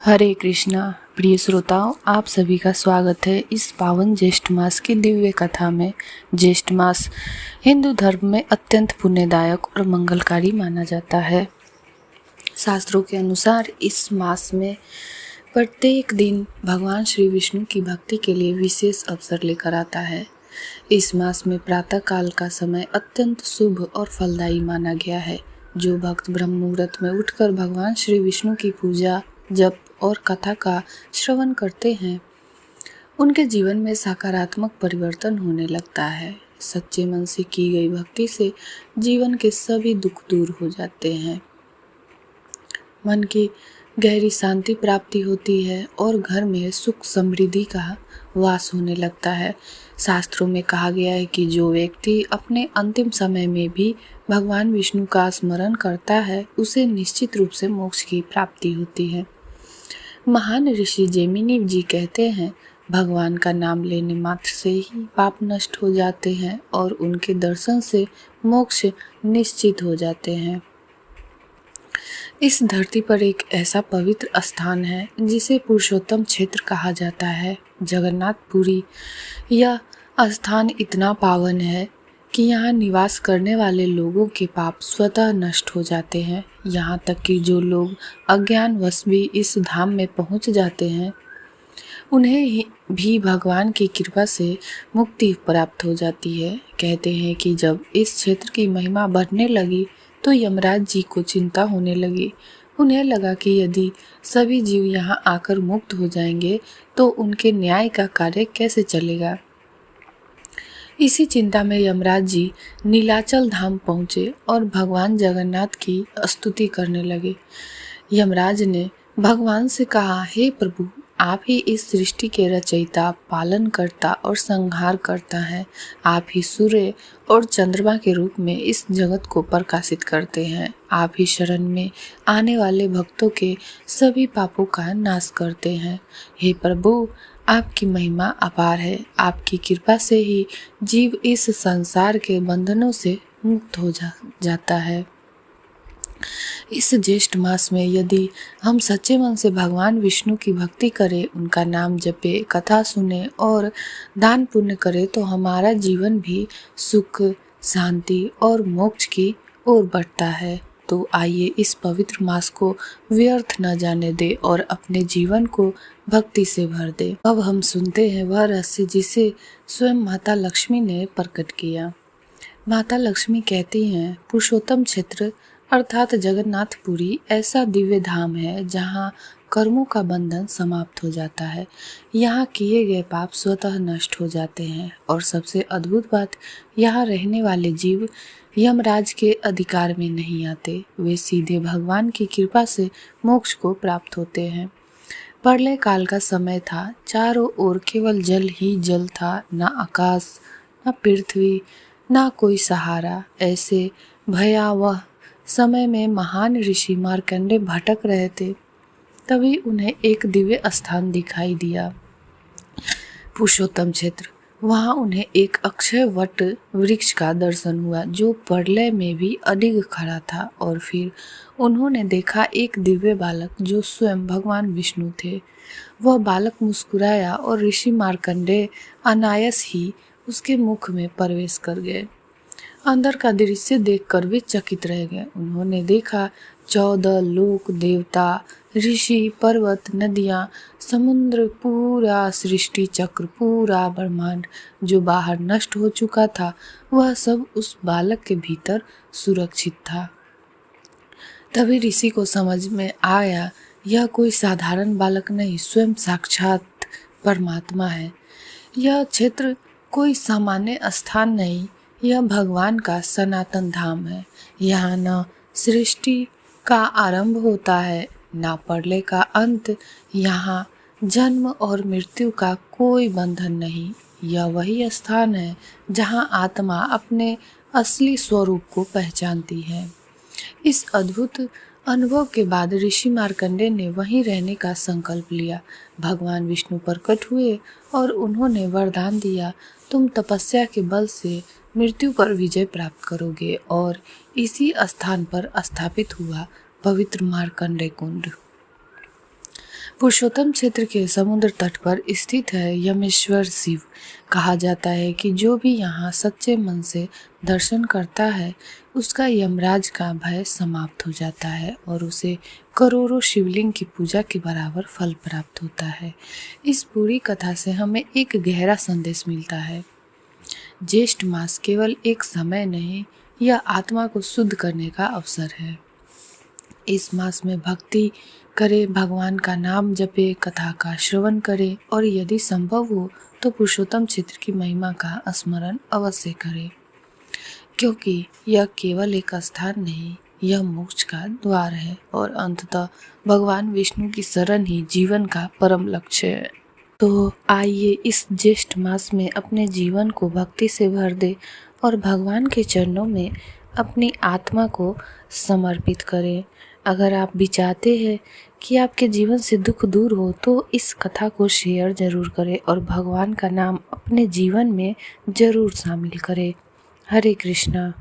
हरे कृष्णा। प्रिय श्रोताओं, आप सभी का स्वागत है इस पावन ज्येष्ठ मास की दिव्य कथा में। ज्येष्ठ मास हिंदू धर्म में अत्यंत पुण्यदायक और मंगलकारी माना जाता है। शास्त्रों के अनुसार इस मास में प्रत्येक दिन भगवान श्री विष्णु की भक्ति के लिए विशेष अवसर लेकर आता है। इस मास में प्रातः काल का समय अत्यंत शुभ और फलदायी माना गया है। जो भक्त ब्रह्म मुहूर्त में उठकर भगवान श्री विष्णु की पूजा, जप और कथा का श्रवण करते हैं, उनके जीवन में सकारात्मक परिवर्तन होने लगता है। सच्चे मन से की गई भक्ति से जीवन के सभी दुख दूर हो जाते हैं, मन की गहरी शांति प्राप्ति होती है और घर में सुख समृद्धि का वास होने लगता है। शास्त्रों में कहा गया है कि जो व्यक्ति अपने अंतिम समय में भी भगवान विष्णु का स्मरण करता है, उसे निश्चित रूप से मोक्ष की प्राप्ति होती है। महान ऋषि जैमिनी जी कहते हैं, भगवान का नाम लेने मात्र से ही पाप नष्ट हो जाते हैं और उनके दर्शन से मोक्ष निश्चित हो जाते हैं। इस धरती पर एक ऐसा पवित्र स्थान है जिसे पुरुषोत्तम क्षेत्र कहा जाता है, जगन्नाथपुरी। यह स्थान इतना पावन है कि यहाँ निवास करने वाले लोगों के पाप स्वतः नष्ट हो जाते हैं। यहाँ तक कि जो लोग अज्ञानवश भी इस धाम में पहुँच जाते हैं, उन्हें भी भगवान की कृपा से मुक्ति प्राप्त हो जाती है। कहते हैं कि जब इस क्षेत्र की महिमा बढ़ने लगी तो यमराज जी को चिंता होने लगी। उन्हें लगा कि यदि सभी जीव यहाँ आकर मुक्त हो जाएंगे तो उनके न्याय का कार्य कैसे चलेगा। इसी चिंता में यमराज जी नीलाचल धाम पहुँचे और भगवान जगन्नाथ की स्तुति करने लगे। यमराज ने भगवान से कहा, हे प्रभु, आप ही इस सृष्टि के रचयिता, पालनकर्ता और संहारकर्ता हैं। आप ही सूर्य और चंद्रमा के रूप में इस जगत को प्रकाशित करते हैं। आप ही शरण में आने वाले भक्तों के सभी पापों का नाश करते हैं। हे प्रभु, आपकी महिमा अपार है। आपकी कृपा से ही जीव इस संसार के बंधनों से मुक्त हो जाता है। इस ज्येष्ठ मास में यदि हम सच्चे मन से भगवान विष्णु की भक्ति करें, उनका नाम जपे, कथा सुने और दान पुण्य करें तो हमारा जीवन भी सुख, शांति और मोक्ष की ओर बढ़ता है। तो आइए इस पवित्र मास को व्यर्थ न जाने दे और अपने जीवन को भक्ति से भर दे। अब हम सुनते हैं वह रहस्य जिसे स्वयं माता लक्ष्मी ने प्रकट किया। माता लक्ष्मी कहती हैं, पुरुषोत्तम क्षेत्र अर्थात जगन्नाथपुरी ऐसा दिव्य धाम है जहाँ कर्मों का बंधन समाप्त हो जाता है। यहाँ किए गए पाप स्वतः नष्ट हो जाते हैं और सबसे अद्भुत बात, यहाँ रहने वाले जीव यमराज के अधिकार में नहीं आते। वे सीधे भगवान की कृपा से मोक्ष को प्राप्त होते हैं। प्रलय काल का समय था, चारों ओर केवल जल ही जल था, न आकाश, न पृथ्वी, न कोई सहारा। ऐसे भयावह समय में महान ऋषि मार्कंडेय भटक रहे थे। तभी उन्हें एक दिव्य स्थान दिखाई दिया, पुरुषोत्तम क्षेत्र। वहाँ उन्हें एक अक्षय वट वृक्ष का दर्शन हुआ जो प्रलय में भी अडिग खड़ा था। और फिर उन्होंने देखा एक दिव्य बालक जो स्वयं भगवान विष्णु थे। वह बालक मुस्कुराया और ऋषि मार्कंडेय अनायास ही उसके मुख में प्रवेश कर गए। अंदर का दृश्य देखकर वे चकित रह गए। उन्होंने देखा 14 लोक, देवता, ऋषि, पर्वत, नदियाँ, समुद्र, पूरा सृष्टि चक्र, पूरा ब्रह्मांड जो बाहर नष्ट हो चुका था, वह सब उस बालक के भीतर सुरक्षित था। तभी ऋषि को समझ में आया, यह कोई साधारण बालक नहीं, स्वयं साक्षात परमात्मा है। यह क्षेत्र कोई सामान्य स्थान नहीं, यह भगवान का सनातन धाम है। यहाँ न सृष्टि का आरंभ होता है, न प्रलय का अंत। यहाँ जन्म और मृत्यु का कोई बंधन नहीं। यह वही स्थान है जहाँ आत्मा अपने असली स्वरूप को पहचानती है। इस अद्भुत अनुभव के बाद ऋषि मार्कंडेय ने वहीं रहने का संकल्प लिया। भगवान विष्णु प्रकट हुए और उन्होंने वरदान दिया, तुम तपस्या के बल से मृत्यु पर विजय प्राप्त करोगे। और इसी स्थान पर स्थापित हुआ पवित्र मार्कंडेय कुंड। पुरुषोत्तम क्षेत्र के समुद्र तट पर स्थित है यमेश्वर शिव। कहा जाता है कि जो भी यहाँ सच्चे मन से दर्शन करता है उसका यमराज का भय समाप्त हो जाता है और उसे करोड़ों शिवलिंग की पूजा के बराबर फल प्राप्त होता है। इस पूरी कथा से हमें एक गहरा संदेश मिलता है। ज्येष्ठ मास केवल एक समय नहीं, यह आत्मा को शुद्ध करने का अवसर है। इस मास में भक्ति करें, भगवान का नाम जपे, कथा का श्रवण करें और यदि संभव हो तो पुरुषोत्तम क्षेत्र की महिमा का स्मरण अवश्य करें, क्योंकि यह केवल एक स्थान नहीं, यह मोक्ष का द्वार है और अंततः भगवान विष्णु की शरण ही जीवन का परम लक्ष्य है। तो आइए इस ज्येष्ठ मास में अपने जीवन को भक्ति से भर दे और भगवान के चरणों में अपनी आत्मा को समर्पित करें। अगर आप भी चाहते हैं कि आपके जीवन से दुख दूर हो तो इस कथा को शेयर जरूर करें और भगवान का नाम अपने जीवन में जरूर शामिल करें। हरे कृष्णा।